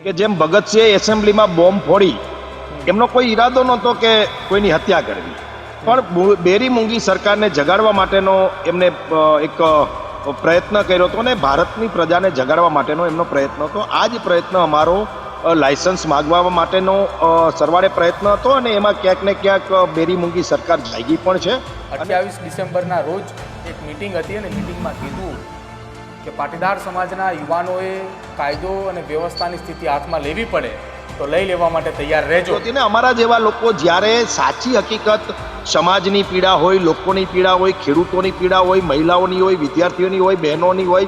કે જેમ ભગતસિંહે એસેમ્બલીમાં બોમ્બ ફોડી, એમનો કોઈ ઈરાદો નહોતો કે કોઈની હત્યા કરવી, પણ બેરી મૂંગી સરકારને જગાડવા માટેનો એમને એક પ્રયત્ન કર્યો હતો અને ભારતની પ્રજાને જગાડવા માટેનો એમનો પ્રયત્ન હતો. આ જ પ્રયત્ન અમારો લાયસન્સ માગવા માટેનો સરવાળે પ્રયત્ન હતો અને એમાં ક્યાંક ને ક્યાંક બેરી મૂંગી સરકાર જાગી પણ છે. 28 ડિસેમ્બરના રોજ એક મિટિંગ હતી અને મિટિંગમાં કીધું કે પાટીદાર સમાજના યુવાનોએ કાયદો અને વ્યવસ્થાની સ્થિતિ હાથમાં લેવી પડે તો લઈ લેવા માટે તૈયાર રહેજો. અમારા જેવા લોકો જ્યારે સાચી હકીકત સમાજની પીડા હોય, લોકોની પીડા હોય, ખેડૂતોની પીડા હોય, મહિલાઓની હોય, વિદ્યાર્થીઓની હોય, બહેનોની હોય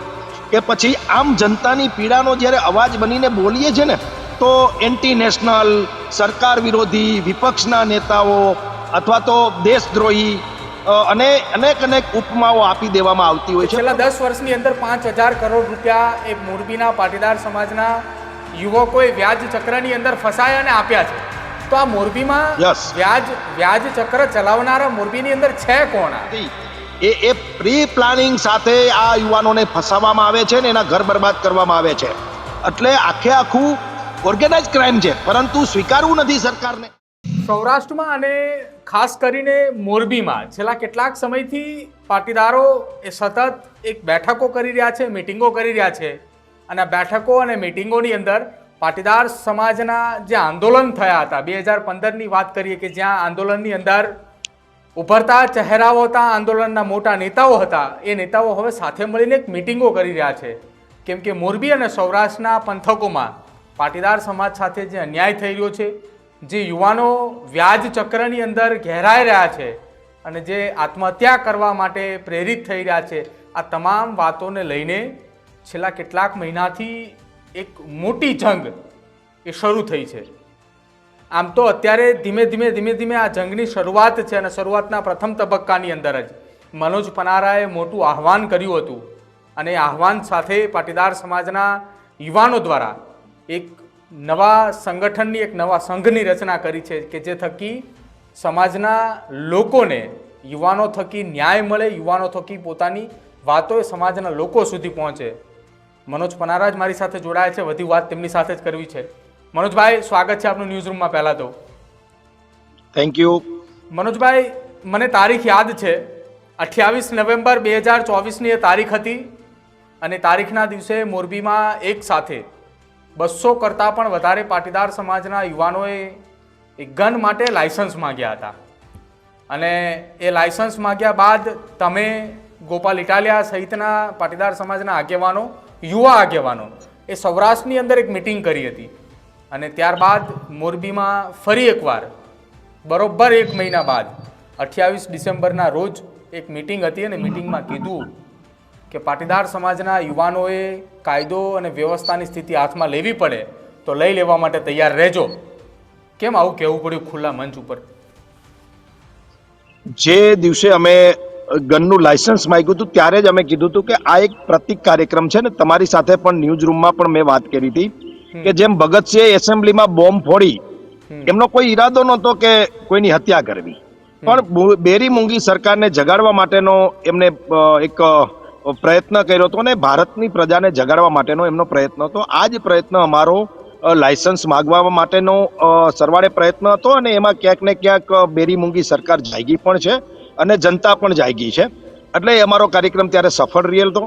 કે પછી આમ જનતાની પીડાનો જ્યારે અવાજ બનીને બોલીએ છે ને, તો એન્ટી નેશનલ, સરકાર વિરોધી, વિપક્ષના નેતાઓ અથવા તો દેશદ્રોહી અને અનેક ઉપમાઓ આપી દેવામાં આવતી હોય છે. છેલ્લા 10 વર્ષની અંદર 5,000 કરોડ રૂપિયા એ મોરબીના પાટીદાર સમાજના યુવકોએ વ્યાજ ચક્રની અંદર ફસાયા અને આપ્યા છે. તો આ મોરબીમાં વ્યાજ ચક્ર ચલાવનારા મોરબીની અંદર છે કોણ? એ પ્રી પ્લાનિંગ સાથે આ યુવાનોને ફસાવવામાં આવે છે ને એના ઘર બરબાદ કરવામાં આવે છે. એટલે આખું ઓર્ગેનાઇઝ ક્રાઇમ છે, પરંતુ સ્વીકારવું નથી સરકારને. સૌરાષ્ટ્રમાં અને ખાસ કરીને મોરબીમાં છેલ્લા કેટલાક સમયથી પાટીદારો એ સતત એક બેઠકો કરી રહ્યા છે, મિટિંગો કરી રહ્યા છે અને આ બેઠકો અને મિટિંગોની અંદર પાટીદાર સમાજના જે આંદોલન થયા હતા 2015ની વાત કરીએ કે જ્યાં આંદોલનની અંદર ઉભરતા ચહેરાઓ હતા, આંદોલનના મોટા નેતાઓ હતા, એ નેતાઓ હવે સાથે મળીને એક મિટિંગો કરી રહ્યા છે. કેમ કે મોરબી અને સૌરાષ્ટ્રના પંથકોમાં પાટીદાર સમાજ સાથે જે અન્યાય થઈ રહ્યો છે, જે યુવાનો વ્યાજ ચક્રની અંદર ઘેરાઈ રહ્યા છે અને જે આત્મહત્યા કરવા માટે પ્રેરિત થઈ રહ્યા છે, આ તમામ વાતોને લઈને છેલ્લા કેટલાક મહિનાથી એક મોટી જંગ એ શરૂ થઈ છે. આમ તો અત્યારે ધીમે ધીમે આ જંગની શરૂઆત છે અને શરૂઆતના પ્રથમ તબક્કાની અંદર જ મનોજ પનારાએ મોટું આહવાન કર્યું હતું અને આહવાન સાથે પાટીદાર સમાજના યુવાનો દ્વારા એક નવા સંગઠનની, એક નવા સંઘની રચના કરી છે કે જે થકી સમાજના લોકોને યુવાનો થકી ન્યાય મળે, યુવાનો થકી પોતાની વાતો એ સમાજના લોકો સુધી પહોંચે. મનોજ પનારા જ મારી સાથે જોડાયા છે, વધુ વાત તેમની સાથે જ કરવી છે. મનોજભાઈ, સ્વાગત છે આપનું ન્યૂઝ રૂમમાં. પહેલાં તો થેન્ક યુ. મનોજભાઈ, મને તારીખ યાદ છે, 28 નવેમ્બર 2024ની એ તારીખ હતી અને તારીખના દિવસે મોરબીમાં એક સાથે 200 કરતાં પણ વધારે પાટીદાર સમાજના યુવાનોએ એક ગન માટે લાયસન્સ માગ્યા હતા અને એ લાયસન્સ માગ્યા બાદ તમે, ગોપાલ ઇટાલિયા સહિતના પાટીદાર સમાજના આગેવાનો, યુવા આગેવાનો એ સૌરાષ્ટ્રની અંદર એક મિટિંગ કરી હતી અને ત્યારબાદ મોરબીમાં ફરી એકવાર બરોબર 1 મહિના બાદ 28 ડિસેમ્બરના રોજ એક મિટિંગ હતી અને મિટિંગમાં કીધું કે પાટીદાર સમાજના યુવાનોએ કાયદો અને વ્યવસ્થાની સ્થિતિ હાથમાં લેવી પડે તો લઈ લેવા માટે તૈયાર રહેજો. કેમ આવું કહેવું પડ્યું ખુલ્લા મંચ ઉપર? જે દિવસે અમે ગનનું લાયસન્સ માંગ્યું હતું ત્યારે જ અમે કીધું હતું કે આ એક પ્રતિક કાર્યક્રમ છે ને. તમારી સાથે પણ ન્યૂઝ રૂમમાં પણ મેં વાત કરી હતી કે જેમ ભગતસિંહે એસેમ્બલીમાં બોમ્બ ફોડી, એમનો કોઈ ઈરાદો નહોતો કે કોઈની હત્યા કરવી, પણ બેરી મૂંગી સરકારને જગાડવા માટેનો એમને એક પ્રયત્ન કર્યો હતો અને ભારતની પ્રજાને જગાડવા માટેનો એમનો પ્રયત્ન હતો. આ જ પ્રયત્ન અમારો લાયસન્સ માગવા માટેનો સરવાળે પ્રયત્ન હતો અને એમાં ક્યાંક ને ક્યાંક બેરી મૂંગી સરકાર જાગી પણ છે અને જનતા પણ જાગી છે. એટલે અમારો કાર્યક્રમ ત્યારે સફળ રહેલ હતો.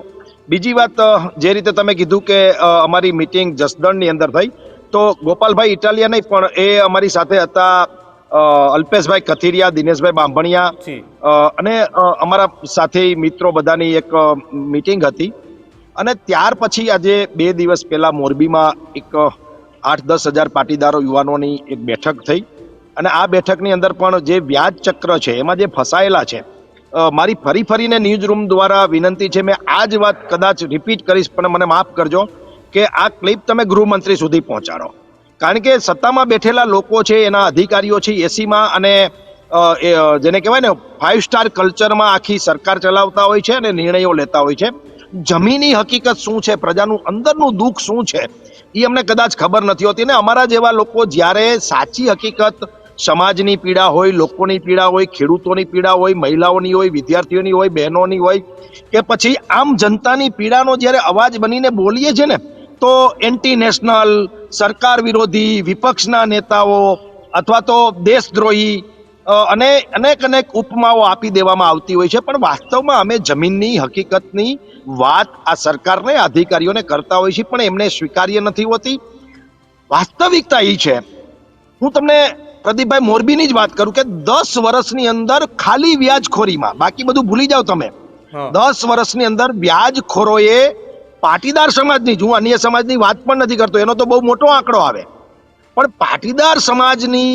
બીજી વાત, જે રીતે તમે કીધું કે અમારી મિટિંગ જસદણની અંદર થઈ, તો ગોપાલભાઈ ઇટાલિયા નહીં પણ એ અમારી સાથે હતા, અલ્પેશભાઈ કથિરિયા, દિનેશભાઈ બાંભણિયા અને અમારા સાથે મિત્રો બધાની એક મિટિંગ હતી. અને ત્યાર પછી આજે 2 દિવસ પહેલા મોરબીમાં એક 8-10 હજાર પાટીદારો યુવાનોની એક બેઠક થઈ અને આ બેઠકની અંદર પણ જે વ્યાજ ચક્ર છે એમાં જે ફસાયેલા છે, મારી ફરીને ન્યૂઝ રૂમ દ્વારા વિનંતી છે, મેં આ જ વાત કદાચ રિપીટ કરીશ પણ મને માફ કરજો કે આ ક્લિપ તમે ગૃહમંત્રી સુધી પહોંચાડો. કારણ કે સત્તામાં બેઠેલા લોકો છે, એના અધિકારીઓ છે, એસીમાં અને જેને કહેવાય ને 5 સ્ટાર કલ્ચરમાં આખી સરકાર ચલાવતા હોય છે અને નિર્ણયો લેતા હોય છે. જમીની હકીકત શું છે, પ્રજાનું અંદરનું દુઃખ શું છે, એ અમને કદાચ ખબર નથી હોતી. ને અમારા જેવા લોકો જ્યારે સાચી હકીકત સમાજની પીડા હોય, લોકોની પીડા હોય, ખેડૂતોની પીડા હોય, મહિલાઓની હોય, વિદ્યાર્થીઓની હોય, બહેનોની હોય કે પછી આમ જનતાની પીડાનો જ્યારે અવાજ બનીને બોલીએ છે ને, તો એન્ટી નેશનલ, સરકાર વિરોધી વિપક્ષના નેતાઓ અથવા તો દેશદ્રોહી અને અનેક ઉપમાઓ આપી દેવામાં આવતી હોય છે, પણ વાસ્તવમાં અમે જમીનની હકીકતની વાત આ સરકારને અધિકારીઓને કરતા હોય છે, પણ એમને સ્વીકાર્ય નથી હોતી. વાસ્તવિકતા એ છે, હું તમને પ્રદીપભાઈ મોરબીની જ વાત કરું કે 10 વર્ષની અંદર ખાલી વ્યાજખોરીમાં, બાકી બધું ભૂલી જાઓ તમે, 10 વર્ષની અંદર વ્યાજખોરોએ પાટીદાર સમાજની, હું અન્ય સમાજની વાત પણ નથી કરતો, એનો તો બહુ મોટો આંકડો આવે, પણ પાટીદાર સમાજની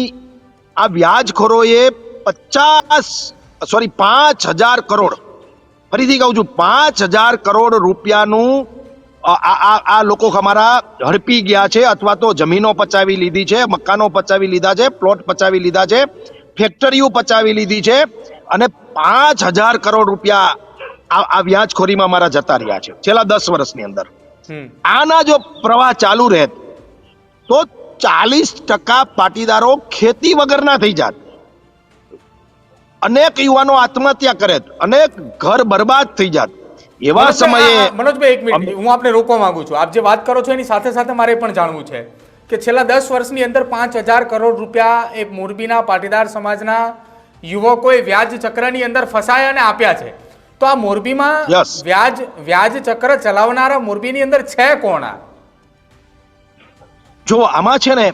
આ વ્યાજખોરોએ 5,000 કરોડ, ફરીથી કહું છું 5,000 કરોડ રૂપિયાનું આ લોકો અમારા હડપી ગયા છે, અથવા તો જમીનો પચાવી લીધી છે, મકાનો પચાવી લીધા છે, પ્લોટ પચાવી લીધા છે, ફેક્ટરીઓ પચાવી લીધી છે, અને 5,000 કરોડ રૂપિયા આ વ્યાજખોરીમાં અમારા જતા રહ્યા છે છેલ્લા 10 વર્ષની અંદર. આના જો પ્રવાહ ચાલુ રહે તો 40% પાટીદારો ખેતી વગરના થઈ જાત, અનેક યુવાનો આત્મહત્યા કરે, અનેક ઘર બરબાદ થઈ જાત. એવા સમયે મનોજભાઈ એક મિનિટ, હું આપને રોકવા માંગુ છું. આપ જે વાત કરો છો એની સાથે સાથે મારે પણ જાણવું છે કે છેલ્લા 10 વર્ષની અંદર 5,000 કરોડ રૂપિયા એ મોરબીના પાટીદાર સમાજના યુવકોએ વ્યાજ ચક્રની અંદર ફસાયા અને આપ્યા છે, તો આ મોરબીમાં વ્યાજ ચક્ર ચલાવનારા મોરબીની અંદર છે કોણ? જો આમાં છે ને,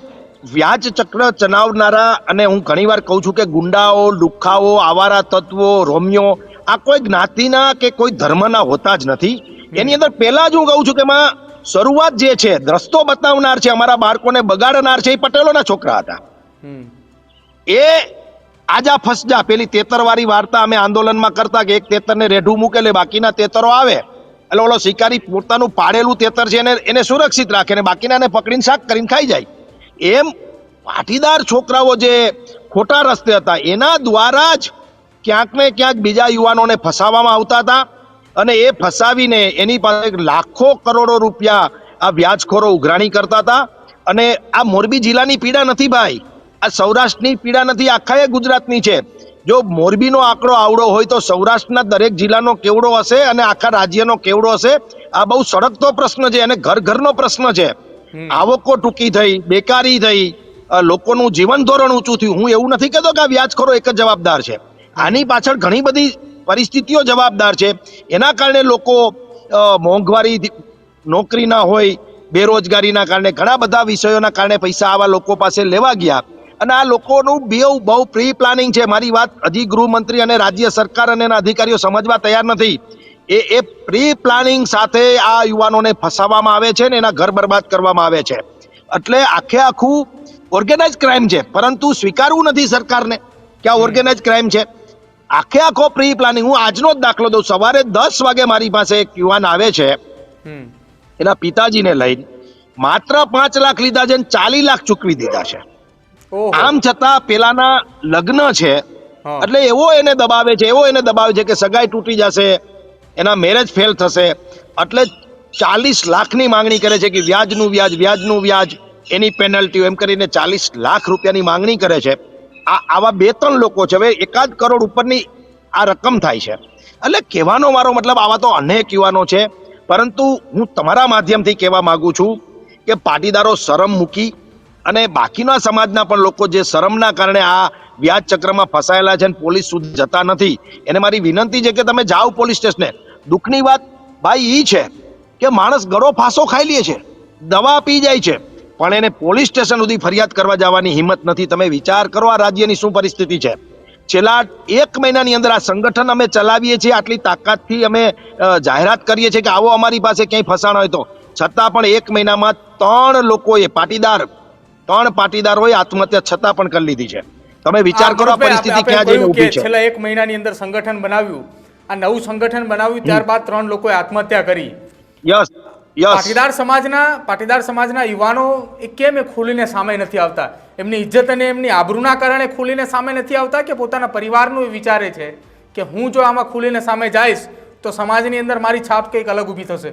વ્યાજ ચક્ર ચલાવનારા, અને હું ઘણીવાર કહું છું કે ગુંડાઓ, લુખ્ખાઓ, આવારા તત્વો, રોમિયો, આ કોઈ જ્ઞાતિના કે કોઈ ધર્મના હોતા જ નથી. એની અંદર પહેલા જ હું કહું છું કે એમાં શરૂઆત જે છે, રસ્તો બતાવનાર છે, અમારા બાળકોને બગાડનાર છે, એ પટેલોના છોકરા હતા. એ આજા ફસજા, પેલી તેતરવાળી વાર્તા અમે આંદોલનમાં કરતા કે એક તેતરને રેઢું મૂકેલે, બાકીના તેતરો આવે, એટલે ઓલો શિકારી પોતાનું પાડેલું તેતર છે એને સુરક્ષિત રાખે ને બાકીનાને પકડીને શાક કરીને ખાઈ જાય. એમ પાટીદાર છોકરાઓ જે ખોટા રસ્તે હતા, એના દ્વારા જ ક્યાંક ને ક્યાંક બીજા યુવાનોને ફસાવવામાં આવતા હતા, અને એ ફસાવીને એની પાસે લાખો કરોડો રૂપિયા આ વ્યાજખોરો ઉઘરાણી કરતા હતા. અને આ મોરબી જિલ્લાની પીડા નથી ભાઈ, આ સૌરાષ્ટ્રની પીડા નથી, આખા ગુજરાતની છે. જો મોરબીનો આંકડો આવડો હોય તો સૌરાષ્ટ્રના દરેક જિલ્લાનો કેવડો હશે અને આખા રાજ્યનો કેવડો હશે. આ બહુ સળગતો પ્રશ્ન છે અને ઘર ઘરનો પ્રશ્ન છે. આવકો ટૂંકી થઈ, બેકારી થઈ, લોકોનું જીવન ધોરણ ઊંચું થયું. હું એવું નથી કહેતો કે આ વ્યાજખોરો એક જ જવાબદાર છે, આની પાછળ ઘણી બધી પરિસ્થિતિઓ જવાબદાર છે. એના કારણે લોકો મોંઘવારી, નોકરી ના હોય, બેરોજગારીના કારણે, ઘણા બધા વિષયોના કારણે પૈસા આવા લોકો પાસે લેવા ગયા, અને આ લોકોનું બહુ પ્રી પ્લાનિંગ છે. મારી વાત હજી ગૃહમંત્રી અને રાજ્ય સરકાર અને એના અધિકારીઓ સમજવા તૈયાર નથી. એ પ્રી પ્લાનિંગ સાથે આ યુવાનોને ફસાવવામાં આવે છે ને એના ઘર બરબાદ કરવામાં આવે છે. એટલે આખું ઓર્ગેનાઇઝ ક્રાઇમ છે, પરંતુ સ્વીકારવું નથી સરકારને કે આ ઓર્ગેનાઇઝ ક્રાઇમ છે. આખો પ્રી પ્લાનિંગ. હું આજનો જ દાખલો દઉં. સવારે 10 વાગે મારી પાસે એક યુવાન આવે છે, એના પિતાજીને લઈને, માત્ર 5 લાખ લીધા છે, 40 લાખ ચૂકવી દીધા છે. આમ છતાં પેલાના લગ્ન છે, એટલે એવો એને દબાવે છે કે સગાઈ તૂટી જશે, એના મેરેજ ફેલ થશે, એટલે 40 લાખની માંગણી કરે છે કે વ્યાજનું વ્યાજ, એની પેનલ્ટી, એમ કરીને 40 લાખ રૂપિયાની માંગણી કરે છે. આવા 2-3 લોકો છે. હવે 1 કરોડ ઉપરની આ રકમ થાય છે. એટલે કહેવાનો મારો મતલબ, આવા તો અનેક યુવાનો છે, પરંતુ હું તમારા માધ્યમથી કહેવા માંગુ છું કે પાટીદારો શરમ મૂકી અને બાકીના સમાજના પણ લોકો જે શરમના કારણે આ વ્યાજ ચક્રમાં ફસાયેલા છે અને પોલીસ સુધી જતા નથી, એને મારી વિનંતી છે કે તમે જાઓ પોલીસ સ્ટેશને. દુઃખની વાત ભાઈ એ છે કે માણસ ગળો ફાંસો ખાઈ લે છે, દવા પી જાય છે, પણ એને પોલીસ સ્ટેશન સુધી ફરિયાદ કરવા જવાની હિંમત નથી. તમે વિચાર કરો આ રાજ્યની શું પરિસ્થિતિ છે. છેલ્લા 1 મહિનાની અંદર આ સંગઠન અમે ચલાવીએ છીએ, આટલી તાકાતથી અમે જાહેરાત કરીએ છીએ કે આવો અમારી પાસે ક્યાંય ફસાણ હોય તો, છતાં પણ 1 મહિનામાં 3 લોકોએ પાટીદારોએ આત્મહત્યા છતાં પણ કરી લીધી છે. તમે વિચાર કરો આ પરિસ્થિતિ ક્યાં જઈને ઊભી છે. છેલ્લા 1 મહિનાની અંદર સંગઠન બનાવ્યું, આ નવું સંગઠન બનાવ્યું, ત્યારબાદ 3 લોકોએ આત્મહત્યા કરી. યસ. પાટીદાર સમાજના યુવાનો કેમ ખુલીને સામે નથી આવતા? એમની ઇજ્જત અને એમની આબરૂના કારણે ખુલીને સામે નથી આવતા, કે પોતાના પરિવારનું વિચારે છે કે હું જો આમાં ખુલીને સામે જઈશ તો સમાજની અંદર મારી છાપ કંઈક અલગ ઊભી થશે?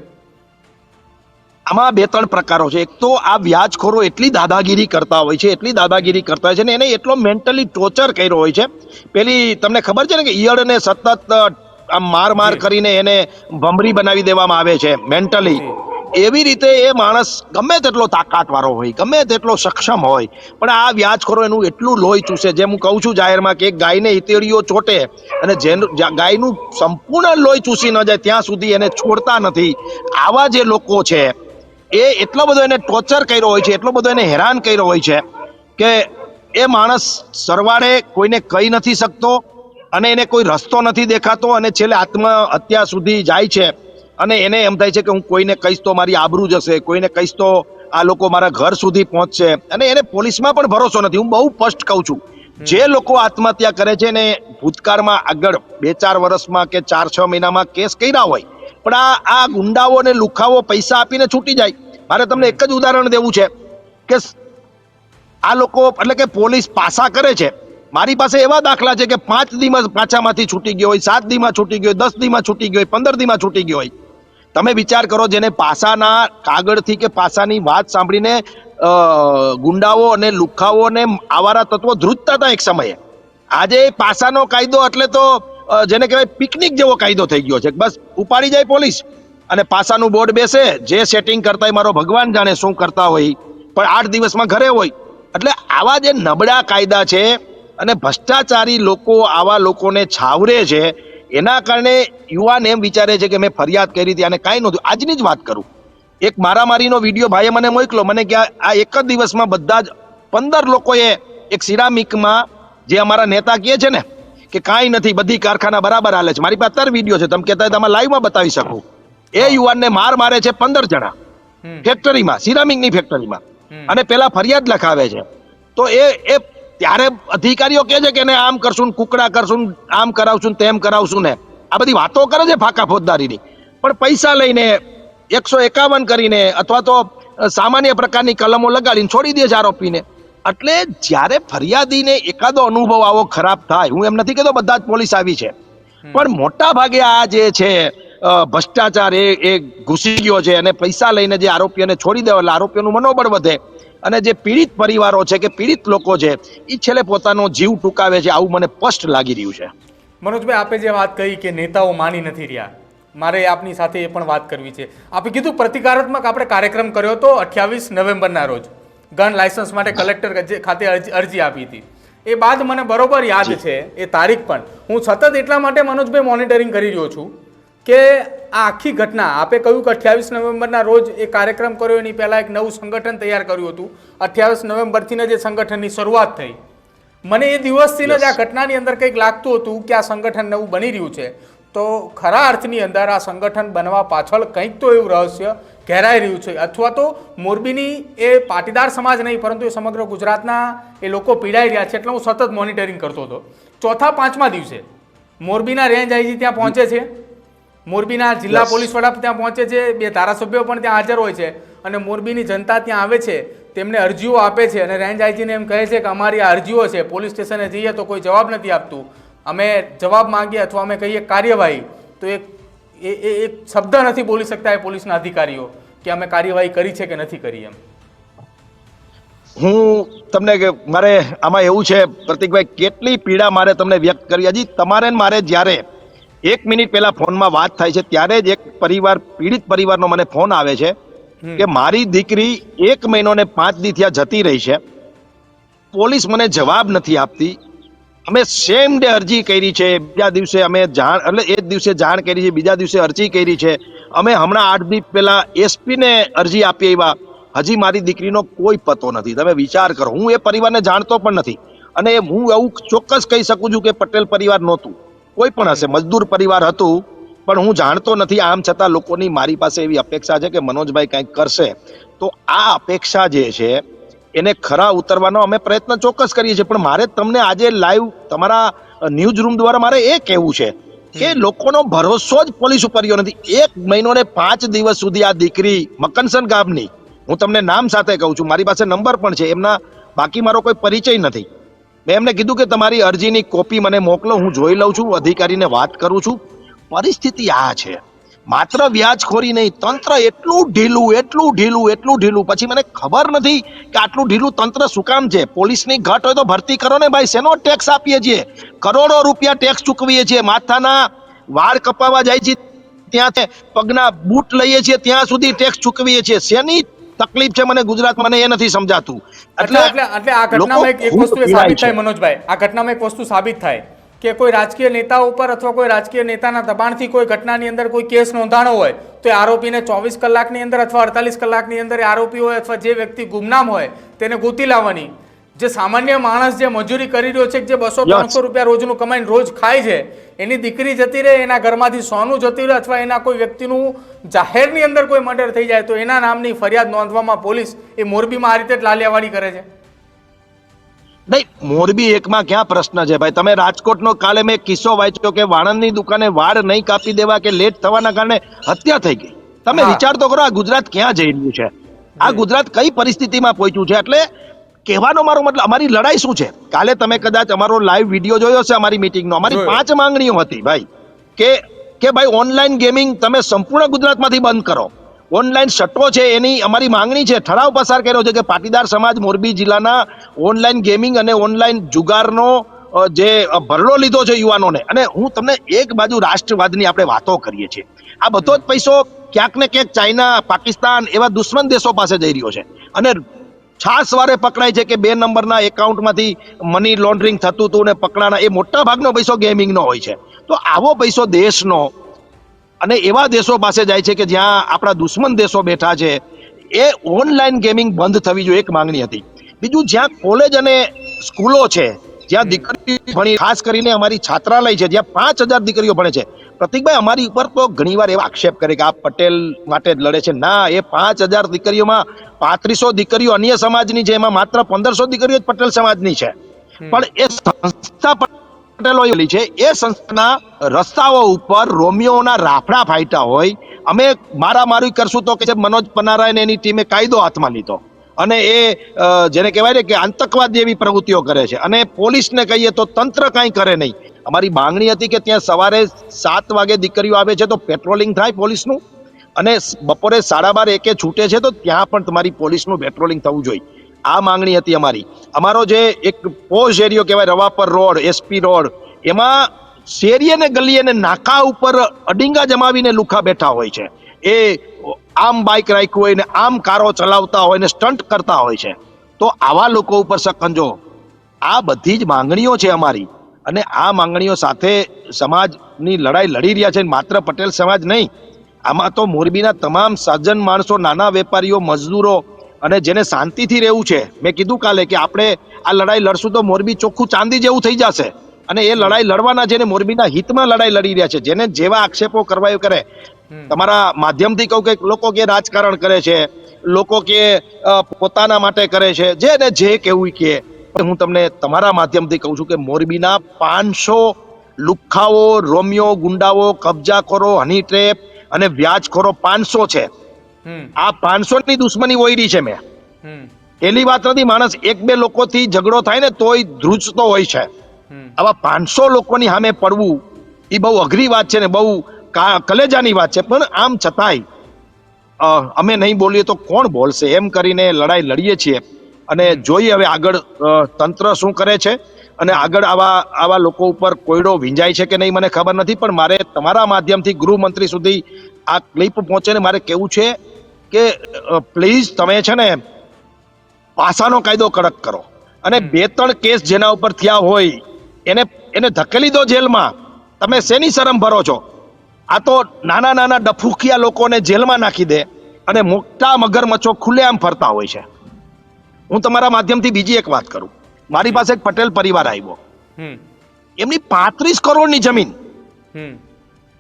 આમાં 2-3 પ્રકારો છે. એક તો આ વ્યાજખોરો એટલી દાદાગીરી કરતા હોય છે ને એને એટલો મેન્ટલી ટોર્ચર કર્યો હોય છે. પેલી તમને ખબર છે ને કે ઈયળને સતત આમ માર કરીને એને ભમરી બનાવી દેવામાં આવે છે મેન્ટલી. એવી રીતે એ માણસ ગમે તેટલો તાકાતવાળો હોય, ગમે તેટલો સક્ષમ હોય, પણ આ વ્યાજખોરો એનું એટલું લોહી ચૂસે, જેમ હું કહું છું જાહેરમાં કે એક ગાયને ઈતેડીઓ ચોટે અને ગાયનું સંપૂર્ણ લોહી ચૂસી ન જાય ત્યાં સુધી એને છોડતા નથી. આવા જે લોકો છે એ એટલો બધો એને ટોર્ચર કર્યો હોય છે, એટલો બધો એને હેરાન કર્યો હોય છે કે એ માણસ સરવાળે કોઈને કહી નથી શકતો અને એને કોઈ રસ્તો નથી દેખાતો અને છેલ્લે આત્મહત્યા સુધી જાય છે. અને એને એમ થાય છે કે હું કોઈને કહીશ તો મારી આબરૂ જશે, કોઈને કહીશ તો આ લોકો મારા ઘર સુધી પહોંચશે, અને એને પોલીસમાં પણ ભરોસો નથી. હું બહુ સ્પષ્ટ કહું છું, જે લોકો આત્મહત્યા કરે છે ને ભૂતકાળમાં આગળ 2-4 વર્ષમાં કે 4-6 મહિનામાં કેસ કર્યા હોય, પણ આ ગુંડાઓ ને લુખાઓ પૈસા આપીને છૂટી જાય. મારે તમને એક જ ઉદાહરણ દેવું છે કે આ લોકો એટલે કે પોલીસ પાસા કરે છે. મારી પાસે એવા દાખલા છે કે 5 દીમાં પાછામાંથી છૂટી ગયો હોય, 7 દીમાં છૂટી ગયો હોય, 10 દીમાં છૂટી ગયો હોય, 15 દીમાં છૂટી ગયો હોય. તમે વિચાર કરો, જેને પાસાના કાગળથી કે પાસાની વાત સાંભળીને ગુંડાઓ અને લુખાઓને આવારા તત્વો ધ્રુજતા હતા એક સમયે, આજે પાસાનો કાયદો એટલે તો જેને કહેવાય પિકનિક જેવો કાયદો થઈ ગયો છે. બસ ઉપાડી જાય પોલીસ અને પાસાનું બોર્ડ બેસે, જે સેટિંગ કરતા હોય મારો ભગવાન જાણે શું કરતા હોય, પણ 8 દિવસમાં ઘરે હોય. એટલે આવા જે નબળા કાયદા છે અને ભ્રષ્ટાચારી લોકો આવા લોકોને છાવરે છે, એના કારણે યુવાન એમ વિચારે છે કે મેં ફરિયાદ કરી હતી અને કાંઈ નહોતું. આજની જ વાત કરું, એક મારામારીનો વિડીયો ભાઈએ મને મોકલો, મને કે આ એક જ દિવસમાં બધા જ 15 લોકોએ એક સિરામિકમાં, જે અમારા નેતા કહે છે ને કે કાંઈ નથી, બધી કારખાના બરાબર હાલે છે, મારી પાસે અત્યારે વિડીયો છે, તમે કહેતા હોય તો આમાં લાઈવમાં બતાવી શકું. એ યુવાનને મારે છે 15 જણા ફેક્ટરીમાં, સિરામિકની ફેક્ટરીમાં, અને પેલા ફરિયાદ લખાવે છે. તો એ ત્યારે અધિકારીઓ કહે છે કે એને આમ કરશું, કુકડા કરશું, આમ કરાવશું, તેમ કરાવશું ને આ બધી વાતો કરે છે ફાકા ફોજદારીની, પણ પૈસા લઈને 151 કરીને અથવા તો સામાન્ય પ્રકારની કલમો લગાડીને છોડી દે છે આરોપીને. એટલે જ્યારે ફરિયાદીને એકાદો અનુભવ આવો ખરાબ થાય, હું એમ નથી કહેતો બધા જ પોલીસ આવી છે, પણ મોટા ભાગે આ જે છે ભ્રષ્ટાચાર એ ઘૂસી ગયો છે અને પૈસા લઈને જે આરોપીઓને છોડી દેવા, એટલે આરોપીઓનું મનોબળ વધે અને જે પીડિત પરિવારો છે કે પીડિત લોકો છે એ છેલ્લે પોતાનો જીવ ટૂંકાવે છે. આવું મને સ્પષ્ટ લાગી રહ્યું છે. મનોજભાઈ, આપે જે વાત કહી કે નેતાઓ માની નથી રહ્યા, મારે આપની સાથે એ પણ વાત કરવી છે. આપે કીધું પ્રતિકારાત્મક આપણે કાર્યક્રમ કર્યો હતો 28 નવેમ્બરના રોજ, ગન લાયસન્સ માટે કલેક્ટર ખાતે અરજી આપી હતી. એ બાદ મને બરોબર યાદ છે એ તારીખ પણ. હું સતત એટલા માટે મનોજભાઈ મોનિટરિંગ કરી રહ્યો છું કે આ આખી ઘટના, આપે કહ્યું કે 28 નવેમ્બરના રોજ એ કાર્યક્રમ કર્યો, એની પહેલાં એક નવું સંગઠન તૈયાર કર્યું હતું. 28 નવેમ્બરથી જે સંગઠનની શરૂઆત થઈ, મને એ દિવસથી જ આ ઘટનાની અંદર કંઈક લાગતું હતું કે આ સંગઠન નવું બની રહ્યું છે. તો ખરા અર્થની અંદર આ સંગઠન બનવા પાછળ કંઈક તો એવું રહસ્ય ઘેરાઈ રહ્યું છે, અથવા તો મોરબીની એ પાટીદાર સમાજ નહીં પરંતુ એ સમગ્ર ગુજરાતના એ લોકો પીડાઈ રહ્યા છે. એટલે હું સતત મોનિટરિંગ કરતો હતો. 4-5મા દિવસે મોરબીના રેન્જ આઈજી ત્યાં પહોંચે છે, મોરબીના જિલ્લા પોલીસ વડા ત્યાં પહોંચે છે, 2 ધારાસભ્યો પણ ત્યાં હાજર હોય છે અને મોરબીની જનતા ત્યાં આવે છે, તેમને અરજીઓ આપે છે અને રેન્જ આઈજીને એમ કહે છે કે અમારી આ અરજીઓ છે, પોલીસ સ્ટેશને જઈએ તો કોઈ જવાબ નથી આપતું, અમે જવાબ માંગીએ અથવા અમે કહીએ કાર્યવાહી તો એક શબ્દ નથી બોલી શકતા એ પોલીસના અધિકારીઓ કે અમે કાર્યવાહી કરી છે કે નથી કરી. એમ હું તમને મારે આમાં એવું છે પ્રતિકભાઈ, કેટલી પીડા મારે તમને વ્યક્ત કરી. હજી તમારે ને મારે જ્યારે 1 મિનિટ પહેલા ફોનમાં વાત થાય છે ત્યારે જ એક પરિવાર, પીડિત પરિવારનો મને ફોન આવે છે કે મારી દીકરી 1 મહિનો ને 5 દી થયા જતી રહી છે, પોલીસ મને જવાબ નથી આપતી, અમે સેમ ડે અરજી કરી છે, બીજા દિવસે અમે જાણ, એટલે એ જ દિવસે જાણ કરી છે, બીજા દિવસે અરજી કરી છે, અમે હમણાં 8 દિવસ પહેલા એસપીને અરજી આપી આવ્યા, હજી મારી દીકરીનો કોઈ પતો નથી. તમે વિચાર કરો, હું એ પરિવારને જાણતો પણ નથી અને હું એવું ચોક્કસ કહી શકું છું કે પટેલ પરિવાર નહોતું, કોઈ પણ હશે, મજદૂર પરિવાર હતું, પણ હું જાણતો નથી. આમ છતાં લોકોની મારી પાસે એવી અપેક્ષા છે કે મનોજભાઈ કંઈક કરશે. તો આ અપેક્ષા જે છે એને ખરા ઉતરવાનો અમે પ્રયત્ન ચોક્કસ કરીએ છીએ. પણ મારે તમને આજે લાઈવ તમારા ન્યૂઝ રૂમ દ્વારા મારે એ કહેવું છે કે લોકોનો ભરોસો જ પોલીસ ઉપર રહ્યો નથી. 1 મહિનો ને 5 દિવસ સુધી આ દીકરી મકનસન ગામની, હું તમને નામ સાથે કહું છું, મારી પાસે નંબર પણ છે એમના, બાકી મારો કોઈ પરિચય નથી. મેં એમને કીધું કે તમારી અરજીની કોપી મને મોકલો, હું જોઈ લઉં છું, અધિકારીને વાત કરું છું. પરિસ્થિતિ આ છે. માત્ર વ્યાજખોરી નહીં, તંત્ર એટલું ઢીલું. પછી મને ખબર નથી કે આટલું ઢીલું તંત્ર શું કામ છે. પોલીસની ઘટ હોય તો ભરતી કરો ને ભાઈ, શેનો ટેક્સ આપીએ છીએ? કરોડો રૂપિયા ટેક્સ ચૂકવીએ છીએ, માથાના વાળ કપાવા જાય છે ત્યાં પગના બૂટ લઈએ છીએ ત્યાં સુધી ટેક્સ ચૂકવીએ છીએ. શેની તકલીફ છે મને ગુજરાત, મને એ નથી સમજાતું. એટલે આ ઘટનામાં એક વસ્તુ એ સાબિત થાય મનોજભાઈ, આ ઘટનામાં એક વસ્તુ સાબિત થાય કે કોઈ રાજકીય નેતા ઉપર અથવા કોઈ રાજકીય નેતાના દબાણથી કોઈ ઘટનાની અંદર કોઈ કેસ નોંધાણો હોય તો એ આરોપીને 24 કલાકની અંદર અથવા 48 કલાકની અંદર એ આરોપી હોય અથવા જે વ્યક્તિ ગુમનામ હોય તેને ગોતી લાવવાની. જે સામાન્ય માણસ જે મજૂરી કરી રહ્યો છે, જે 200-300 રૂપિયા રોજનું કમાઈને રોજ ખાય છે, એની દીકરી જતી રહે, એના ઘરમાંથી સોનું જતી રહે અથવા એના કોઈ વ્યક્તિનું જાહેરની અંદર કોઈ મર્ડર થઈ જાય તો એના નામની ફરિયાદ નોંધવામાં પોલીસ એ મોરબીમાં આ રીતે જ લાલિયાવાડી કરે છે. નહીં, મોરબી એકમાં ક્યાં પ્રશ્ન છે ભાઈ? તમે રાજકોટનો કાલે મેં કિસ્સો વાંચ્યો કે વાણંદની દુકાને વાળ નહીં કાપી દેવા કે લેટ થવાના કારણે હત્યા થઈ ગઈ. તમે વિચાર તો કરો, આ ગુજરાત ક્યાં જઈ રહ્યું છે? આ ગુજરાત કઈ પરિસ્થિતિમાં પહોંચ્યું છે? એટલે કહેવાનો મારો મતલબ, અમારી લડાઈ શું છે? કાલે તમે કદાચ અમારો લાઈવ વિડીયો જોયો હશે અમારી મીટિંગનો. અમારી 5 માંગણીઓ હતી ભાઈ કે ભાઈ ઓનલાઈન ગેમિંગ તમે સંપૂર્ણ ગુજરાતમાંથી બંધ કરો. ઓનલાઈન સટ્ટો છે એની અમારી માંગણી છે. ઠરાવ પસાર કર્યો છે કે પાટીદાર સમાજ મોરબી જિલ્લાના ઓનલાઈન ગેમિંગ અને ઓનલાઈન જુગારનો જે ભરલો લીધો છે યુવાનોને, અને હું તમને એક બાજુ રાષ્ટ્રવાદની આપણે વાતો કરીએ છીએ, આ બધો જ પૈસો ક્યાંક ને ક્યાંક ચાઇના, પાકિસ્તાન એવા દુશ્મન દેશો પાસે જઈ રહ્યો છે. અને છાસવારે પકડાય છે કે 2 નંબરના એકાઉન્ટમાંથી મની લોન્ડરિંગ થતું હતું ને પકડાના. એ મોટા ભાગનો પૈસો ગેમિંગનો હોય છે. તો આવો પૈસો દેશનો અને એવા દેશો પાસે જાય છે કે જ્યાં આપણા દુશ્મન દેશો બેઠા છે. એ ઓનલાઈન ગેમિંગ બંધ થવી જોઈએ, એક માંગણી હતી. બીજું, જ્યાં કોલેજ અને સ્કૂલો છે, જ્યાં દીકરીઓ ભણી, ખાસ કરીને અમારી છાત્રાલય છે જ્યાં 5000 દીકરીઓ ભણે છે. પ્રતિકભાઈ, અમારી ઉપર તો ઘણીવાર એવા આક્ષેપ કરે કે આ પટેલ માટે જ લડે છે. ના, એ 5000 દીકરીઓમાં 3500 દીકરીઓ અન્ય સમાજની છે, એમાં માત્ર 1500 દીકરીઓ જ પટેલ સમાજની છે. પણ એ સંસ્થા પટેલો છે, એ સંસ્થાના રસ્તાઓ ઉપર રોમિયોના રાફડા ફાટ્યા હોય. અમે મારામારી કરશું તો કે મનોજ પનારા અને એની ટીમે કાયદો હાથમાં લીધો અને એ જેને કહેવાય ને કે આતંકવાદ જેવી પ્રવૃત્તિઓ કરે છે. અને પોલીસને કહીએ તો તંત્ર કાંઈ કરે નહીં. અમારી માંગણી હતી કે ત્યાં સવારે 7 વાગે દીકરીઓ આવે છે તો પેટ્રોલિંગ થાય પોલીસનું, અને બપોરે 12:30 છૂટે છે તો ત્યાં પણ તમારી પોલીસનું પેટ્રોલિંગ થવું જોઈએ. આ માંગણી હતી અમારી. અમારો જે એક પોશ એરિયો કહેવાય, રવાપર રોડ, એસપી રોડ, એમાં શેરીએ ને ગલીએ ને નાકા ઉપર અડીંગા જમાવીને લુખા બેઠા હોય છે. એ આમ બાઇક રાખ્યું હોય ને આમ કારો ચલાવતા હોય ને સ્ટન્ટ કરતા હોય છે. તો આવા લોકો ઉપર સકંજો. આ બધી જ માંગણીઓ છે અમારી, અને આ માંગણીઓ સાથે સમાજની લડાઈ લડી રહ્યા છે. માત્ર પટેલ સમાજ નહીં, આમાં તો મોરબીના તમામ સજ્જન માણસો, નાના વેપારીઓ, મજદૂરો અને જેને શાંતિથી રહેવું છે. મેં કીધું કાલે કે આપણે આ લડાઈ લડશું તો મોરબી ચોખ્ખું ચાંદી જેવું થઈ જશે. અને એ લડાઈ લડવાના છે ને મોરબીના હિતમાં લડાઈ લડી રહ્યા છે. જેને જેવા આક્ષેપો કરવા એ કરે. તમારા માધ્યમથી કહું કે લોકો કે રાજકારણ કરે છે, લોકો કે પોતાના માટે કરે છે, જેને જે કેવું કે. હું તમને તમારા માધ્યમથી કહું છું કે મોરબીના 500 લુખ્ખાઓ, રોમિયો, ગુંડાઓ, કબજાખોરો, હની ટ્રેપ અને વ્યાજખોરો 500 છે. આ 500 ની દુશ્મની ઓયડી છે મેં. પેલી વાત નથી, માણસ 1-2 લોકોથી ઝઘડો થાય ને તોય ધ્રુજતો હોય છે. આવા 500 લોકોની સામે પડવું એ બહુ અઘરી વાત છે ને બહુ કલેજાની વાત છે. પણ આમ છતાંય અમે નહીં બોલીએ તો કોણ બોલશે, એમ કરીને લડાઈ લડીએ છીએ. અને જોઈએ હવે આગળ તંત્ર શું કરે છે, અને આગળ આવા લોકો ઉપર કોયડો વિંજાય છે કે નહીં મને ખબર નથી. પણ મારે તમારા માધ્યમથી ગૃહમંત્રી સુધી આ ક્લિપ પહોંચે ને મારે કેવું છે કે પ્લીઝ તમે છે ને પાસાનો કાયદો કડક કરો, અને 2-3 કેસ જેના ઉપર થયા હોય એને ધકેલી દો જેલમાં. તમે શેની શરમ ભરો છો? આ તો નાના નાના ડફુકિયા લોકોને જેલમાં નાખી દે અને મોટા મગરમચ્છો ખુલ્લેઆમ ફરતા હોય છે. હું તમારા માધ્યમથી બીજી એક વાત કરું. મારી પાસે એક પટેલ પરિવાર આવ્યો, એમની 35 કરોડની જમીન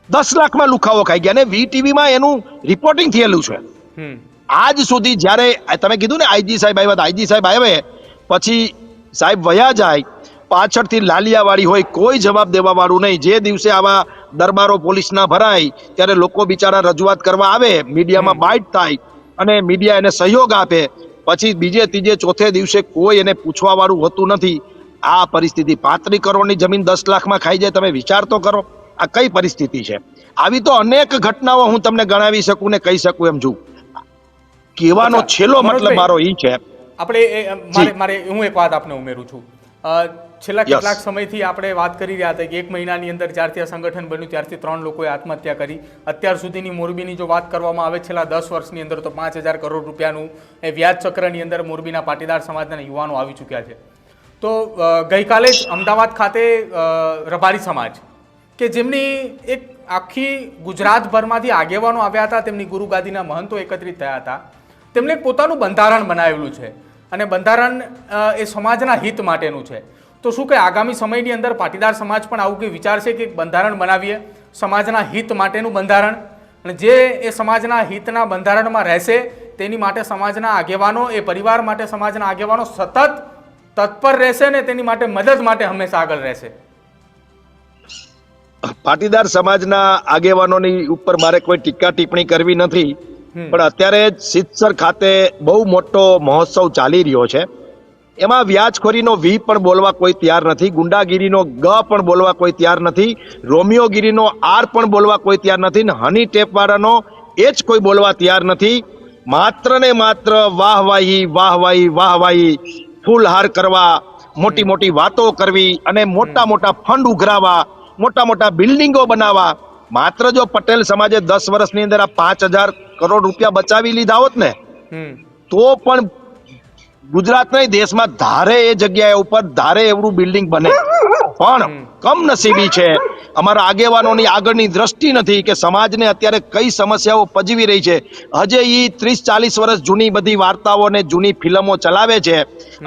10 લાખમાં લુખાવો ખાઈ ગયા, અને VTVમાં એનું રિપોર્ટિંગ થયેલું છે. આજ સુધી જ્યારે તમે કીધું ને આઈજી સાહેબ આવ્યા, આઈજી સાહેબ આવે પછી સાહેબ વયા જાય, પાછળથી લાલિયાવાડી હોય, કોઈ જવાબ દેવા વાળું નહીં. જે દિવસે આવા દરબારો પોલીસના ભરાય ત્યારે લોકો બિચારા રજૂઆત કરવા આવે, મીડિયામાં બાઇટ થાય અને મીડિયા એને સહયોગ આપે. પછી બીજે ત્રીજે ચોથે દિવસે કોઈ એને પૂછવા વાળું હોતું નથી. આ પરિસ્થિતિ 35 કરોડની જમીન 10 લાખમાં ખાઈ જાય, તમે વિચાર તો કરો આ કઈ પરિસ્થિતિ છે. આવી તો અનેક ઘટનાઓ હું તમને ગણાવી શકું ને કહી શકું એમ છું. કહેવાનો છેલ્લો મતલબ મારો ઈ છે. આપણે મારે હું એક વાત આપને ઉમેરું છું છેલ્લા કેટલાક સમયથી આપણે વાત કરી રહ્યા હતા કે 1 મહિનાની અંદર જ્યારથી આ સંગઠન બન્યું ત્યારથી 3 લોકોએ આત્મહત્યા કરી. અત્યાર સુધીની મોરબીની જો વાત કરવામાં આવે છેલ્લા 10 વર્ષની અંદર તો 5,000 કરોડ રૂપિયાનું એ વ્યાજ ચક્રની અંદર મોરબીના પાટીદાર સમાજના યુવાનો આવી ચૂક્યા છે. તો ગઈકાલે જ અમદાવાદ ખાતે રબારી સમાજ કે જેમની એક આખી ગુજરાતભરમાંથી આગેવાનો આવ્યા હતા, તેમની ગુરુ ગાદીના મહંતો એકત્રિત થયા હતા, તેમણે પોતાનું બંધારણ બનાવેલું છે અને બંધારણ એ સમાજના હિત માટેનું છે. તો શું કે આગામી સમયની અંદર પાટીદાર સમાજ પણ આવું કંઈ વિચારશે કે બંધારણ બનાવીએ સમાજના હિત માટેનું બંધારણ, અને જે એ સમાજના હિતના બંધારણમાં રહેશે તેની માટે સમાજના આગેવાનો, એ પરિવાર માટે સમાજના આગેવાનો સતત તત્પર રહેશે ને તેની માટે મદદ માટે હંમેશા આગળ રહેશે. પાટીદાર સમાજના આગેવાનોની ઉપર મારે કોઈ ટીકા ટિપ્પણી કરવી નથી, પણ અત્યારે સિદ્ધસર ખાતે બહુ મોટો મહોત્સવ ચાલી રહ્યો છે. એમાં વ્યાજખોરીનો વી પણ બોલવા કોઈ તૈયાર નથી, ગુંડાગીરીનો ગ પણ બોલવા કોઈ તૈયાર નથી, રોમિયોગીરીનો આર પણ બોલવા કોઈ તૈયાર નથી, ને હની ટેપવાળાનો એ જ કોઈ બોલવા તૈયાર નથી. માત્ર ને માત્ર વાહવાહી વાહવાહી વાહવાહી, ફૂલહાર કરવા, મોટી મોટી વાતો કરવી અને મોટા મોટા ફંડ ઉઘરાવા, મોટા મોટા બિલ્ડિંગો બનાવવા. માત્ર જો પટેલ સમાજે 10 વર્ષની અંદર આ 5,000 કરોડ રૂપિયા બચાવી લીધા હોત ને તો પણ ગુજરાત નહીં દેશમાં ધારે એ જગ્યાએ ઉપર ધારે એવું બિલ્ડિંગ બને. પણ કમનસીબી છે અમારા આગેવાનોની આગળની દ્રષ્ટિ નથી કે સમાજને અત્યારે કઈ સમસ્યાઓ પજવી રહી છે. હજે ઈ 30-40 વર્ષ જૂની બધી વાર્તાઓ ને જૂની ફિલ્મો ચલાવે છે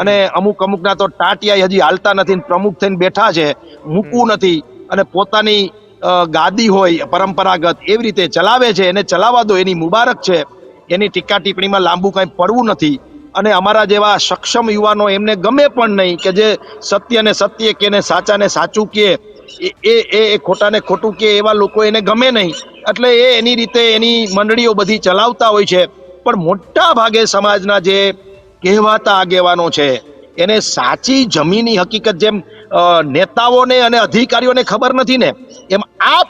અને અમુકના તો ટાટિયા હજી હાલતા નથી, પ્રમુખ થઈને બેઠા છે, મૂકવું નથી અને પોતાની ગાદી હોય પરંપરાગત એવી રીતે ચલાવે છે. એને ચલાવવા દો, એની મુબારક છે, એની ટીકા ટિપ્પણીમાં લાંબુ કંઈ પડવું નથી. અને અમારા જેવા સક્ષમ યુવાનો એમને ગમે પણ નહીં કે જે સત્યને સત્ય કે ને સાચાને સાચું કે એ ખોટાને ખોટું કે એવા લોકો એને ગમે નહીં, એટલે એ એની રીતે એની મંડળીઓ બધી ચલાવતા હોય છે. પણ મોટા ભાગે સમાજના જે કહેવાતા આગેવાનો છે એને સાચી જમીની હકીકત જેમ નેતાઓને અને અધિકારીઓને ખબર નથી ને, એમ આ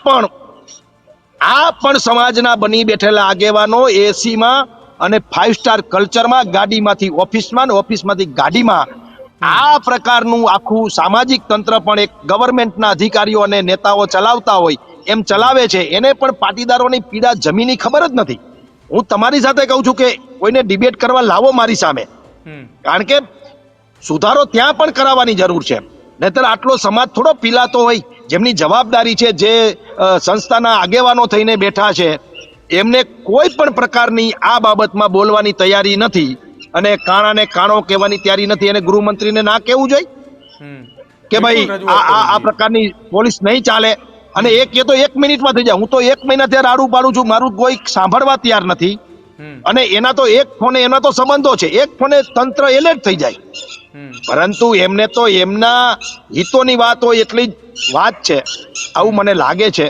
પણ સમાજના બની બેઠેલા આગેવાનો એસીમાં અને 5 સ્ટાર કલ્ચરમાં, ગાડીમાંથી ઓફિસમાં, ઓફિસમાંથી ગાડીમાં, આ પ્રકારનું આખું સામાજિક તંત્ર પણ એક ગવર્મેન્ટના અધિકારીઓ અને નેતાઓ ચલાવતા હોય એમ ચલાવે છે. એને પણ પાટીદારોની પીડા જમીની ખબર જ નથી. હું તમારી સાથે કહું છું કે કોઈને ડિબેટ કરવા લાવો મારી સામે, કારણ કે સુધારો ત્યાં પણ કરાવવાની જરૂર છે. નહીતર આટલો સમાજ થોડો પીલાતો હોય. જેમની જવાબદારી છે, જે સંસ્થાના આગેવાનો થઈને બેઠા છે, એમને કોઈ પણ પ્રકારની આ બાબતમાં બોલવાની તૈયારી નથી અને કાણાને કાણો કહેવાની તૈયારી નથી. એને ગૃહમંત્રીને ના કહેવું જોઈએ કે ભાઈ આ પ્રકારની પોલીસ નહીં ચાલે. અને એ તો 1 મિનિટમાં થઈ જાય. હું તો 1 મહિનાથી રાડું પાડું છું, મારું કોઈ સાંભળવા તૈયાર નથી. અને એના તો એક ફોને એના તો સંબંધો છે, એક ફોને તંત્ર એલર્ટ થઈ જાય. પરંતુ એમને તો એમના હિતોની વાત હોય એટલી જ વાત છે, આવું મને લાગે છે.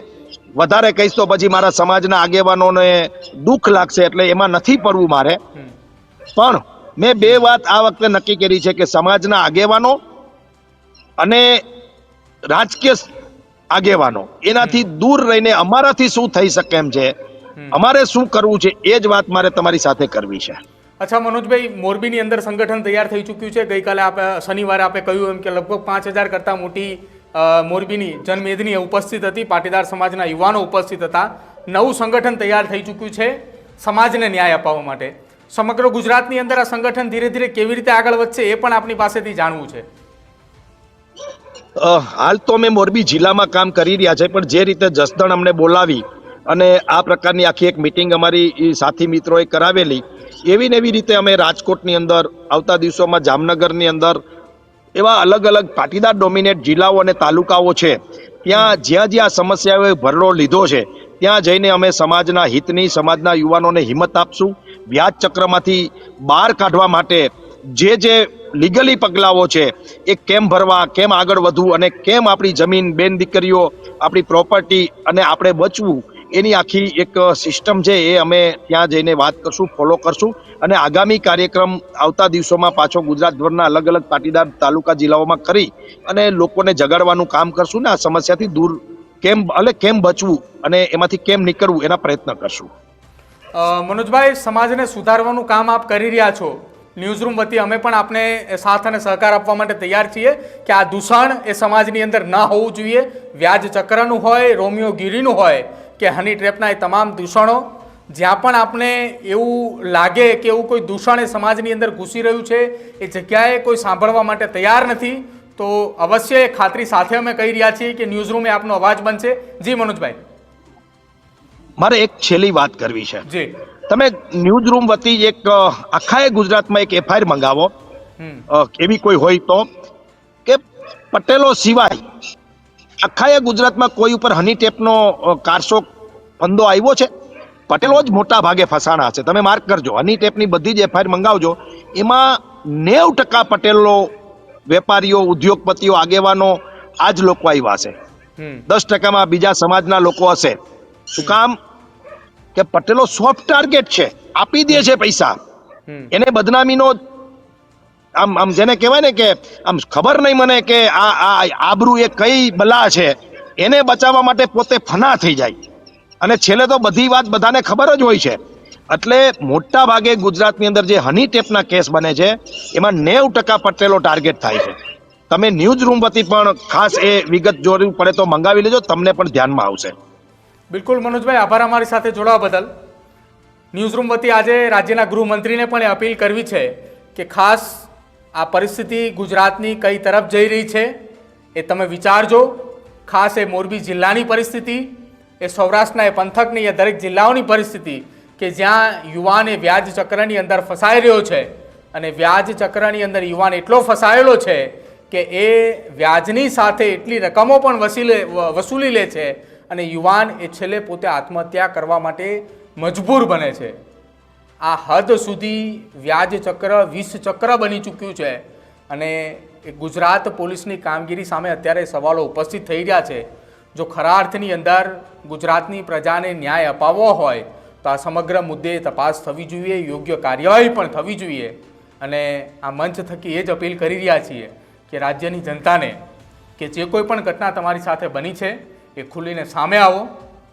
વધારે કહીશ તો પછી મારા સમાજના આગેવાનોને દુઃખ લાગશે, એટલે એમાં નથી પડવું મારે. પણ મેં 2 વાત આ વખતે નક્કી કરી છે કે સમાજના આગેવાનો અને રાજકીય આગેવાનો એનાથી દૂર રહીને અમારાથી શું થઈ શકે એમ છે, અમારે શું કરવું છે, એ જ વાત મારે તમારી સાથે કરવી છે. અચ્છા મનોજભાઈ, મોરબીની અંદર સંગઠન તૈયાર થઈ ચૂક્યું છે. ગઈકાલે શનિવારે આપણે કહ્યું એમ કે લગભગ 5,000 કરતાં મોટી મોરબીની જનમેદની ઉપસ્થિત હતી, પાટીદાર સમાજના યુવાનો ઉપસ્થિત હતા. નવું સંગઠન તૈયાર થઈ ચૂક્યું છે સમાજને ન્યાય અપાવવા માટે. સમગ્ર ગુજરાતની અંદર આ સંગઠન ધીરે ધીરે કેવી રીતે આગળ વધશે એ પણ આપની પાસેથી જાણવું છે. હાલ તો અમે મોરબી જિલ્લામાં કામ કરી રહ્યા છે, પણ જે રીતે જસદણ અમને બોલાવી અને આ પ્રકારની આખી એક મિટિંગ અમારી સાથી મિત્રોએ કરાવેલી, એવી ને એવી રીતે અમે રાજકોટની અંદર આવતા દિવસોમાં, જામનગરની અંદર, એવા અલગ અલગ પાટીદાર ડોમિનેટ જિલ્લાઓ અને તાલુકાઓ છે ત્યાં જ્યાં સમસ્યાઓએ ભરડો લીધો છે ત્યાં જઈને અમે સમાજના હિતની, સમાજના યુવાનોને હિંમત આપશું. વ્યાજ ચક્રમાંથી બહાર કાઢવા માટે જે લીગલી પગલાઓ છે એ કેમ ભરવા, કેમ આગળ વધવું અને કેમ આપણી જમીન, બેન દીકરીઓ, આપણી પ્રોપર્ટી અને આપણે બચવું, એની આખી એક સિસ્ટમ છે એ અમે ત્યાં જઈને વાત કરશું, ફોલો કરશું. અને આગામી કાર્યક્રમ આવતા દિવસોમાં પાછો ગુજરાતભરના અલગ અલગ પાટીદાર તાલુકા જિલ્લાઓમાં કરી અને લોકોને જગાડવાનું કામ કરશું ને આ સમસ્યાથી દૂર કેમ બચવું અને એમાંથી કેમ નીકળવું એના પ્રયત્ન કરશું. મનોજભાઈ, સમાજને સુધારવાનું કામ આપ કરી રહ્યા છો. ન્યૂઝરૂમ વતી અમે પણ આપને સાથ અને સહકાર આપવા માટે તૈયાર છીએ કે આ દૂષણ એ સમાજની અંદર ન હોવું જોઈએ. વ્યાજ ચક્રનું હોય, રોમિયોગીરીનું હોય કે હની ટ્રેપના એ તમામ દૂષણો જ્યાં પણ આપને એવું લાગે કે એવું કોઈ દૂષણ એ સમાજની અંદર ઘૂસી રહ્યું છે એ જગ્યાએ કોઈ સાંભળવા માટે તૈયાર નથી, તો અવશ્ય એ ખાતરી સાથે અમે કહી રહ્યા છીએ કે ન્યૂઝરૂમ એ આપનો અવાજ બનશે. જી મનોજભાઈ, મારે એક છેલ્લી વાત કરવી છે. જી. તમે ન્યૂઝ રૂમ વતી એક આખા ગુજરાતમાં એક એફઆઈઆર મંગાવો, એવી કોઈ હોય તો, કે પટેલો સિવાય આખા ગુજરાતમાં કોઈ ઉપર હની ટેપનો કારસો ફંદો આવ્યો છે? પટેલો જ મોટા ભાગે ફસાણા છે. તમે માર્ક કરજો, હની ટેપની બધી જ એફઆઈઆર મંગાવજો, એમાં 90% પટેલો, વેપારીઓ, ઉદ્યોગપતિઓ, આગેવાનો આ જ લોકો આવ્યા છે. 10%માં બીજા સમાજના લોકો હશે. શું કામ? કે પટેલો સોફ્ટ ટાર્ગેટ છે, આપી દે છે પૈસા. એને બદનામીનો આમ જેને કહેવાય ને કે આમ ખબર નહીં મને કે આ આબરૂ એ કઈ બલા છે, એને બચાવવા માટે પોતે ફના થઈ જાય. અને છેલ્લે તો બધી વાત બધાને ખબર જ હોય છે. એટલે મોટા ભાગે ગુજરાતની અંદર જે હની ટેપના કેસ બને છે એમાં 90% પટેલો ટાર્ગેટ થાય છે. તમે ન્યૂઝ રૂમ વતી પણ ખાસ એ વિગત જરૂર પડે તો મંગાવી લેજો, તમને પણ ધ્યાનમાં આવશે. બિલકુલ મનોજભાઈ, આભાર અમારી સાથે જોડાવા બદલ. ન્યૂઝરૂમ વતી આજે રાજ્યના ગૃહમંત્રીને પણ એ અપીલ કરવી છે કે ખાસ આ પરિસ્થિતિ ગુજરાતની કઈ તરફ જઈ રહી છે એ તમે વિચારજો. ખાસ એ મોરબી જિલ્લાની પરિસ્થિતિ, એ સૌરાષ્ટ્રના એ પંથકની, એ દરેક જિલ્લાઓની પરિસ્થિતિ કે જ્યાં યુવાન એ વ્યાજ ચક્રની અંદર ફસાઈ રહ્યો છે. અને વ્યાજ ચક્રની અંદર યુવાન એટલો ફસાયેલો છે કે એ વ્યાજની સાથે એટલી રકમો પણ વસૂલી લે છે અને યુવાન એ છેલ્લે પોતે આત્મહત્યા કરવા માટે મજબૂર બને છે. આ હદ સુધી વ્યાજ ચક્ર વિષ ચક્ર બની ચૂક્યું છે. અને એ ગુજરાત પોલીસની કામગીરી સામે અત્યારે સવાલો ઉપસ્થિત થઈ રહ્યા છે. જો ખરા અર્થની અંદર ગુજરાતની પ્રજાને ન્યાય અપાવવો હોય તો આ સમગ્ર મુદ્દે તપાસ થવી જોઈએ, યોગ્ય કાર્યવાહી પણ થવી જોઈએ. અને આ મંચ થકી એ જ અપીલ કરી રહ્યા છીએ કે રાજ્યની જનતાને કે જે કોઈ પણ ઘટના તમારી સાથે બની છે એ ખુલીને સામે આવો,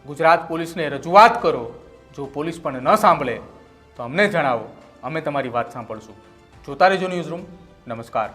ગુજરાત પોલીસને રજૂઆત કરો. જો પોલીસ પણ ન સાંભળે તો અમને જણાવો, અમે તમારી વાત સાંભળશું. જોતા રહેજો ન્યૂઝરૂમ. નમસ્કાર.